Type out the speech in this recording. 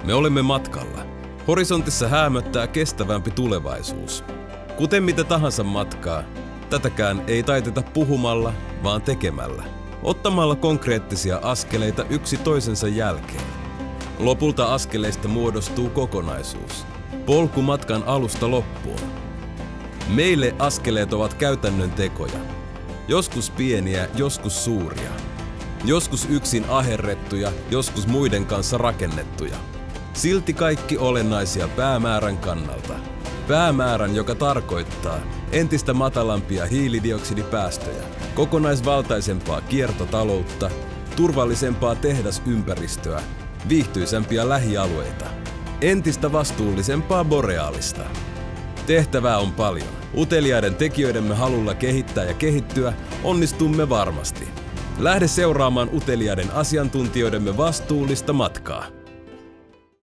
Me olemme matkalla. Horisontissa häämöttää kestävämpi tulevaisuus. Kuten mitä tahansa matkaa, tätäkään ei taiteta puhumalla, vaan tekemällä. Ottamalla konkreettisia askeleita yksi toisensa jälkeen. Lopulta askeleista muodostuu kokonaisuus. Polku matkan alusta loppuun. Meille askeleet ovat käytännön tekoja. Joskus pieniä, joskus suuria. Joskus yksin aherrettuja, joskus muiden kanssa rakennettuja. Silti kaikki olennaisia päämäärän kannalta. Päämäärän, joka tarkoittaa entistä matalampia hiilidioksidipäästöjä, kokonaisvaltaisempaa kiertotaloutta, turvallisempaa tehdasympäristöä, viihtyisämpiä lähialueita, entistä vastuullisempaa boreaalista. Tehtävää on paljon. Uteliaiden tekijöidemme halulla kehittää ja kehittyä onnistumme varmasti. Lähde seuraamaan uteliaiden asiantuntijoidemme vastuullista matkaa.